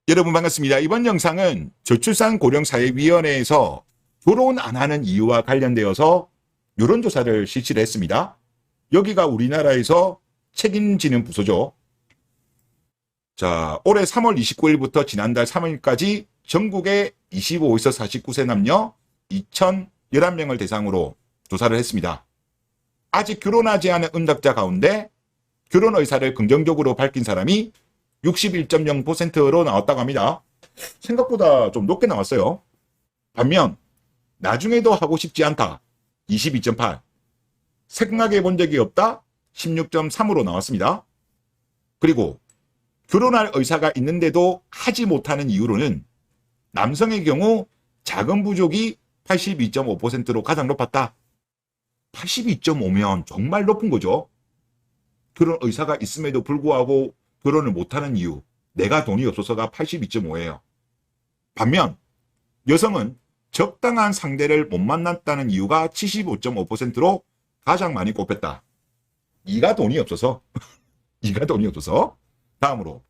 여러분 반갑습니다. 이번 영상은 저출산 고령사회위원회에서 결혼 안 하는 이유와 관련되어서 여론조사를 실시를 했습니다. 여기가 우리나라에서 책임지는 부서죠. 자, 올해 3월 29일부터 지난달 3일까지 전국의 25에서 49세 남녀 2,011명을 대상으로 조사를 했습니다. 아직 결혼하지 않은 응답자 가운데 결혼 의사를 긍정적으로 밝힌 사람이 61.0%로 나왔다고 합니다. 생각보다 좀 높게 나왔어요. 반면 나중에도 하고 싶지 않다 22.8, 생각해 본 적이 없다 16.3으로 나왔습니다. 그리고 결혼할 의사가 있는데도 하지 못하는 이유로는 남성의 경우 자금 부족이 82.5%로 가장 높았다. 82.5면 정말 높은 거죠. 결혼 의사가 있음에도 불구하고 결혼을 못하는 이유, 내가 돈이 없어서가 82.5예요. 반면 여성은 적당한 상대를 못 만났다는 이유가 75.5%로 가장 많이 꼽혔다. 네가 돈이 없어서. 네가 돈이 없어서. 다음으로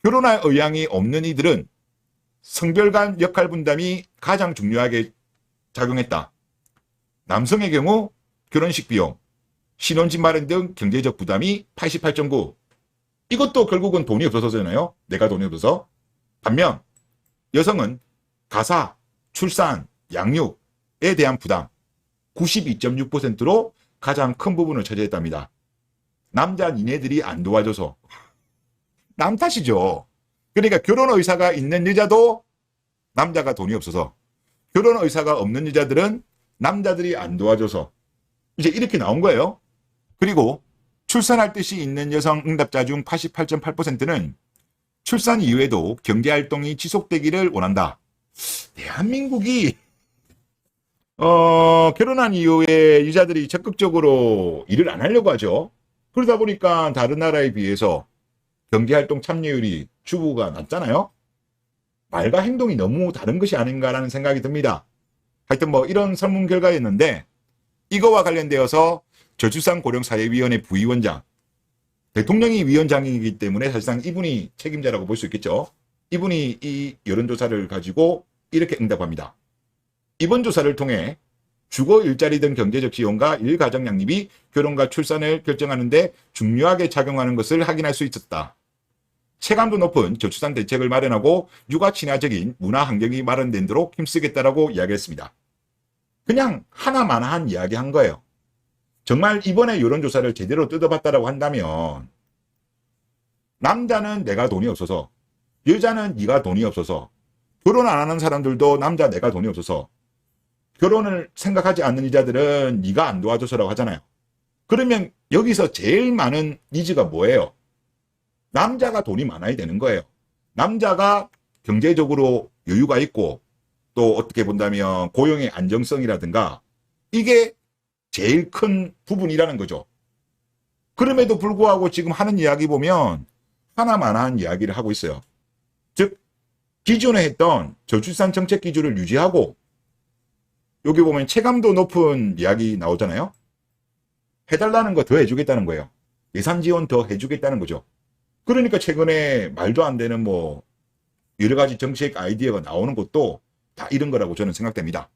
결혼할 의향이 없는 이들은 성별 간 역할 분담이 가장 중요하게 작용했다. 남성의 경우 결혼식 비용, 신혼집 마련 등 경제적 부담이 88.9. 이것도 결국은 돈이 없어서잖아요. 내가 돈이 없어서. 반면 여성은 가사, 출산, 양육에 대한 부담 92.6%로 가장 큰 부분을 차지했답니다. 남자 니네들이 안 도와줘서. 남 탓이죠. 그러니까 결혼 의사가 있는 여자도 남자가 돈이 없어서, 결혼 의사가 없는 여자들은 남자들이 안 도와줘서, 이제 이렇게 나온 거예요. 그리고 출산할 뜻이 있는 여성 응답자 중 88.8%는 출산 이후에도 경제활동이 지속되기를 원한다. 대한민국이 결혼한 이후에 여자들이 적극적으로 일을 안 하려고 하죠. 그러다 보니까 다른 나라에 비해서 경제활동 참여율이 주부가 낮잖아요. 말과 행동이 너무 다른 것이 아닌가라는 생각이 듭니다. 하여튼 뭐 이런 설문 결과였는데, 이거와 관련되어서 저출산 고령사회위원회 부위원장, 대통령이 위원장이기 때문에 사실상 이분이 책임자라고 볼 수 있겠죠. 이분이 이 여론조사를 가지고 이렇게 응답합니다. 이번 조사를 통해 주거 일자리 등 경제적 지원과 일가정 양립이 결혼과 출산을 결정하는 데 중요하게 작용하는 것을 확인할 수 있었다. 체감도 높은 저출산 대책을 마련하고 육아 친화적인 문화 환경이 마련되도록 힘쓰겠다라고 이야기했습니다. 그냥 하나만한 이야기 한 거예요. 정말 이번에 여론조사를 제대로 뜯어봤다라고 한다면, 남자는 내가 돈이 없어서, 여자는 네가 돈이 없어서, 결혼 안 하는 사람들도 남자 내가 돈이 없어서, 결혼을 생각하지 않는 여자들은 네가 안 도와줘서라고 하잖아요. 그러면 여기서 제일 많은 니즈가 뭐예요? 남자가 돈이 많아야 되는 거예요. 남자가 경제적으로 여유가 있고, 또 어떻게 본다면 고용의 안정성이라든가, 이게 제일 큰 부분이라는 거죠. 그럼에도 불구하고 지금 하는 이야기 보면 하나만한 이야기를 하고 있어요. 즉 기존에 했던 저출산 정책 기조를 유지하고, 여기 보면 체감도 높은 이야기 나오잖아요. 해달라는 거 더 해주겠다는 거예요. 예산 지원 더 해주겠다는 거죠. 그러니까 최근에 말도 안 되는 뭐 여러 가지 정책 아이디어가 나오는 것도 다 이런 거라고 저는 생각됩니다.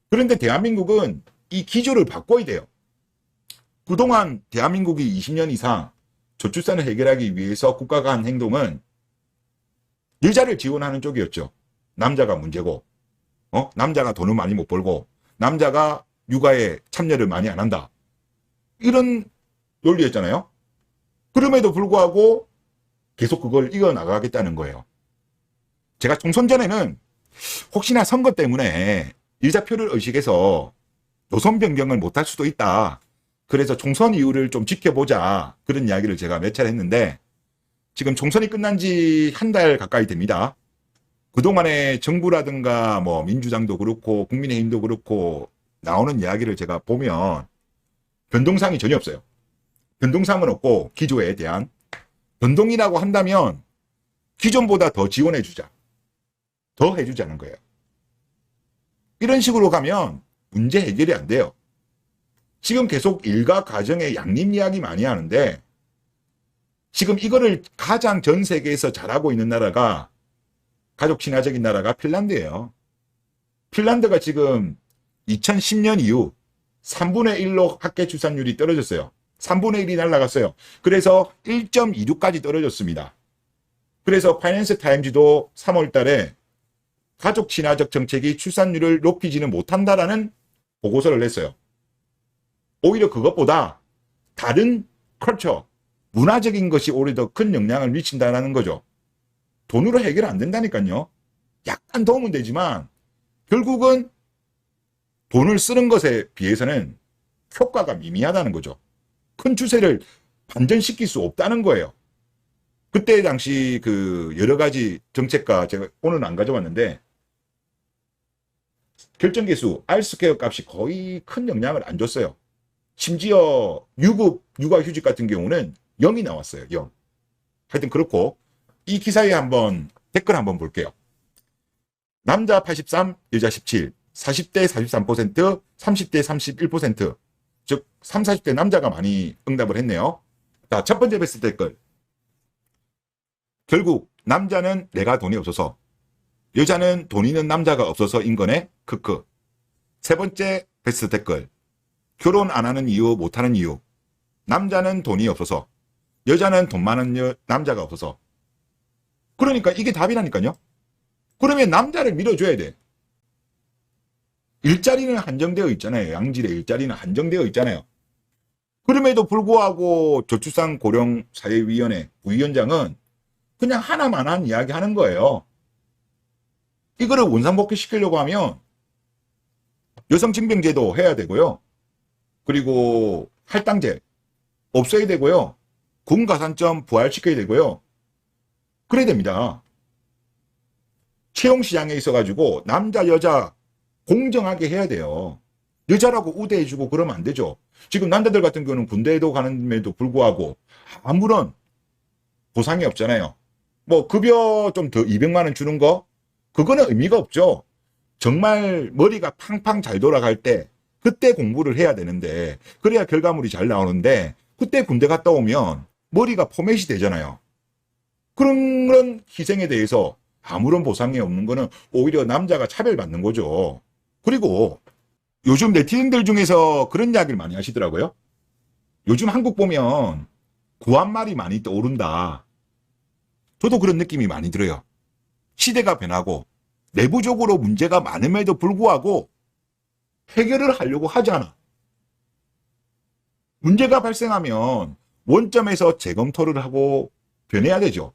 그런데 대한민국은 이 기조를 바꿔야 돼요. 그동안 대한민국이 20년 이상 저출산을 해결하기 위해서 국가가 한 행동은 여자를 지원하는 쪽이었죠. 남자가 문제고, 남자가 돈을 많이 못 벌고, 남자가 육아에 참여를 많이 안 한다. 이런 논리였잖아요. 그럼에도 불구하고 계속 그걸 이어나가겠다는 거예요. 제가 총선 전에는 혹시나 선거 때문에 여자표를 의식해서 노선 변경을 못할 수도 있다. 그래서 총선 이후를 좀 지켜보자. 그런 이야기를 제가 몇 차례 했는데, 지금 총선이 끝난 지 한 달 가까이 됩니다. 그동안에 정부라든가 뭐 민주당도 그렇고 국민의힘도 그렇고 나오는 이야기를 제가 보면 변동사항이 전혀 없어요. 변동사항은 없고, 기조에 대한 변동이라고 한다면 기존보다 더 지원해주자, 더 해주자는 거예요. 이런 식으로 가면 문제 해결이 안 돼요. 지금 계속 일가 가정의 양립 이야기 많이 하는데, 지금 이거를 가장 전 세계에서 잘하고 있는 나라가 가족 친화적인 나라가 핀란드예요. 핀란드가 지금 2010년 이후 3분의 1로 학계 출산율이 떨어졌어요. 3분의 1이 날라갔어요. 그래서 1.26까지 떨어졌습니다. 그래서 파이낸스 타임즈도 3월 달에 가족 친화적 정책이 출산율을 높이지는 못한다라는 보고서를 냈어요. 오히려 그것보다 다른 컬처, 문화적인 것이 오히려 더 큰 영향을 미친다는 거죠. 돈으로 해결 안 된다니까요. 약간 도움은 되지만 결국은 돈을 쓰는 것에 비해서는 효과가 미미하다는 거죠. 큰 추세를 반전시킬 수 없다는 거예요. 그때 당시 그 여러 가지 정책과 제가 오늘은 안 가져왔는데 결정계수 R스퀘어 값이 거의 큰 영향을 안 줬어요. 심지어 유급 육아휴직 같은 경우는 0이 나왔어요. 0. 하여튼 그렇고 이 기사에 한번 댓글 한번 볼게요. 남자 83, 여자 17, 40대 43%, 30대 31%, 즉 30, 40대 남자가 많이 응답을 했네요. 자, 첫 번째 베스트 댓글. 결국 남자는 내가 돈이 없어서, 여자는 돈 있는 남자가 없어서인 거네. 크크. 세 번째 베스트 댓글. 결혼 안 하는 이유, 못 하는 이유. 남자는 돈이 없어서, 여자는 돈 많은 남자가 없어서. 그러니까 이게 답이라니까요. 그러면 남자를 밀어줘야 돼. 일자리는 한정되어 있잖아요. 양질의 일자리는 한정되어 있잖아요. 그럼에도 불구하고 저출산 고령 사회위원회 부위원장은 그냥 하나만한 이야기 하는 거예요. 이거를 원상복귀 시키려고 하면 여성징병제도 해야 되고요. 그리고 할당제 없애야 되고요. 군가산점 부활시켜야 되고요. 그래야 됩니다. 채용시장에 있어가지고 남자 여자 공정하게 해야 돼요. 여자라고 우대해주고 그러면 안 되죠. 지금 남자들 같은 경우는 군대에도 가는데도 불구하고 아무런 보상이 없잖아요. 뭐 급여 좀 더 200만 원 주는 거 그거는 의미가 없죠. 정말 머리가 팡팡 잘 돌아갈 때 그때 공부를 해야 되는데 그래야 결과물이 잘 나오는데 그때 군대 갔다 오면 머리가 포맷이 되잖아요. 그런 희생에 대해서 아무런 보상이 없는 거는 오히려 남자가 차별받는 거죠. 그리고 요즘 네티즌들 중에서 그런 이야기를 많이 하시더라고요. 요즘 한국 보면 구한말이 많이 떠오른다. 저도 그런 느낌이 많이 들어요. 시대가 변하고 내부적으로 문제가 많음에도 불구하고 해결을 하려고 하지 않아. 문제가 발생하면 원점에서 재검토를 하고 변해야 되죠.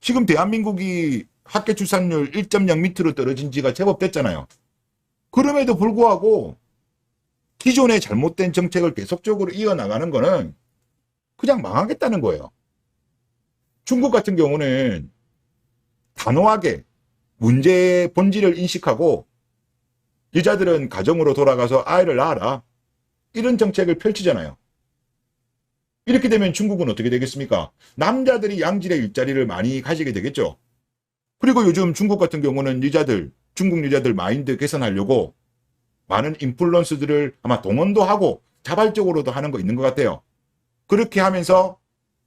지금 대한민국이 학계 출산율 1.0 밑으로 떨어진 지가 제법 됐잖아요. 그럼에도 불구하고 기존의 잘못된 정책을 계속적으로 이어나가는 거는 그냥 망하겠다는 거예요. 중국 같은 경우는 단호하게 문제의 본질을 인식하고 여자들은 가정으로 돌아가서 아이를 낳아라. 이런 정책을 펼치잖아요. 이렇게 되면 중국은 어떻게 되겠습니까? 남자들이 양질의 일자리를 많이 가지게 되겠죠. 그리고 요즘 중국 같은 경우는 중국 여자들 마인드 개선하려고 많은 인플루언서들을 아마 동원도 하고 자발적으로도 하는 거 있는 것 같아요. 그렇게 하면서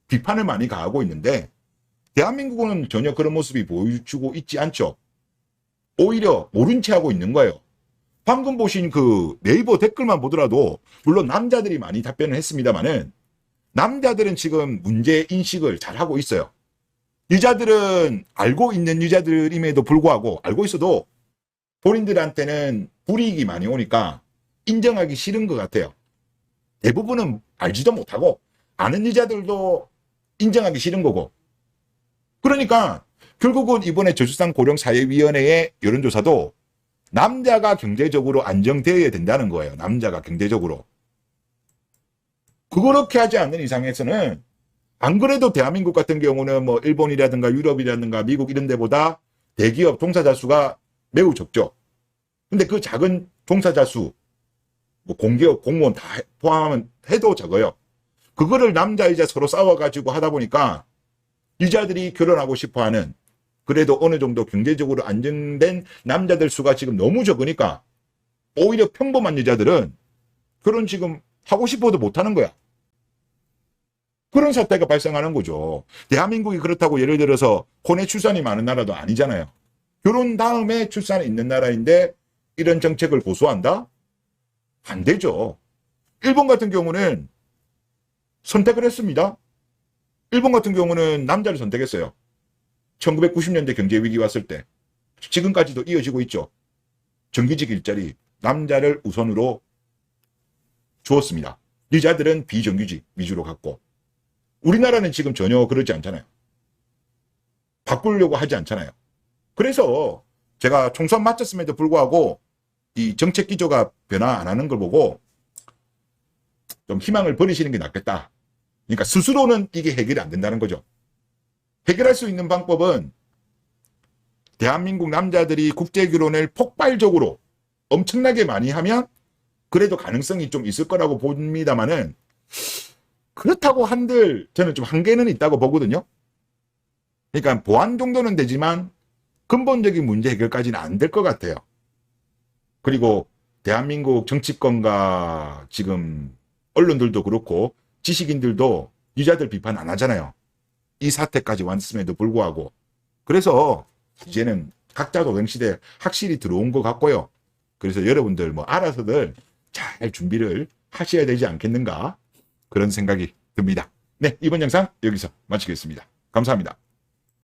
비판을 많이 가하고 있는데 대한민국은 전혀 그런 모습이 보여주고 있지 않죠. 오히려 모른 채 하고 있는 거예요. 방금 보신 그 네이버 댓글만 보더라도 물론 남자들이 많이 답변을 했습니다만은 남자들은 지금 문제 인식을 잘 하고 있어요. 여자들은 알고 있는 여자들임에도 불구하고 알고 있어도 본인들한테는 불이익이 많이 오니까 인정하기 싫은 것 같아요. 대부분은 알지도 못하고 아는 여자들도 인정하기 싫은 거고. 그러니까 결국은 이번에 저출산 고령 사회위원회의 여론조사도 남자가 경제적으로 안정되어야 된다는 거예요. 남자가 경제적으로. 그렇게 하지 않는 이상에서는 안 그래도 대한민국 같은 경우는 뭐 일본이라든가 유럽이라든가 미국 이런 데보다 대기업 종사자 수가 매우 적죠. 근데 그 작은 종사자 수, 뭐 공기업 공무원 다 포함하면 해도 적어요. 그거를 남자 여자 서로 싸워가지고 하다 보니까 여자들이 결혼하고 싶어하는 그래도 어느 정도 경제적으로 안정된 남자들 수가 지금 너무 적으니까 오히려 평범한 여자들은 결혼 지금 하고 싶어도 못하는 거야. 그런 사태가 발생하는 거죠. 대한민국이 그렇다고 예를 들어서 혼외 출산이 많은 나라도 아니잖아요. 결혼 다음에 출산이 있는 나라인데 이런 정책을 고수한다? 안 되죠. 일본 같은 경우는 선택을 했습니다. 일본 같은 경우는 남자를 선택했어요. 1990년대 경제위기 왔을 때. 지금까지도 이어지고 있죠. 정규직 일자리, 남자를 우선으로 주었습니다. 여자들은 비정규직 위주로 갔고. 우리나라는 지금 전혀 그러지 않잖아요. 바꾸려고 하지 않잖아요. 그래서 제가 총선 마쳤음에도 불구하고 이 정책 기조가 변화 안 하는 걸 보고 좀 희망을 버리시는 게 낫겠다. 그러니까 스스로는 이게 해결이 안 된다는 거죠. 해결할 수 있는 방법은 대한민국 남자들이 국제결혼을 폭발적으로 엄청나게 많이 하면 그래도 가능성이 좀 있을 거라고 봅니다만은 그렇다고 한들 저는 좀 한계는 있다고 보거든요. 그러니까 보완 정도는 되지만 근본적인 문제 해결까지는 안 될 것 같아요. 그리고 대한민국 정치권과 지금 언론들도 그렇고 지식인들도 유자들 비판 안 하잖아요. 이 사태까지 왔음에도 불구하고. 그래서 이제는 각자 도생시대 확실히 들어온 것 같고요. 그래서 여러분들 뭐 알아서들 잘 준비를 하셔야 되지 않겠는가 그런 생각이 듭니다. 네, 이번 영상 여기서 마치겠습니다. 감사합니다.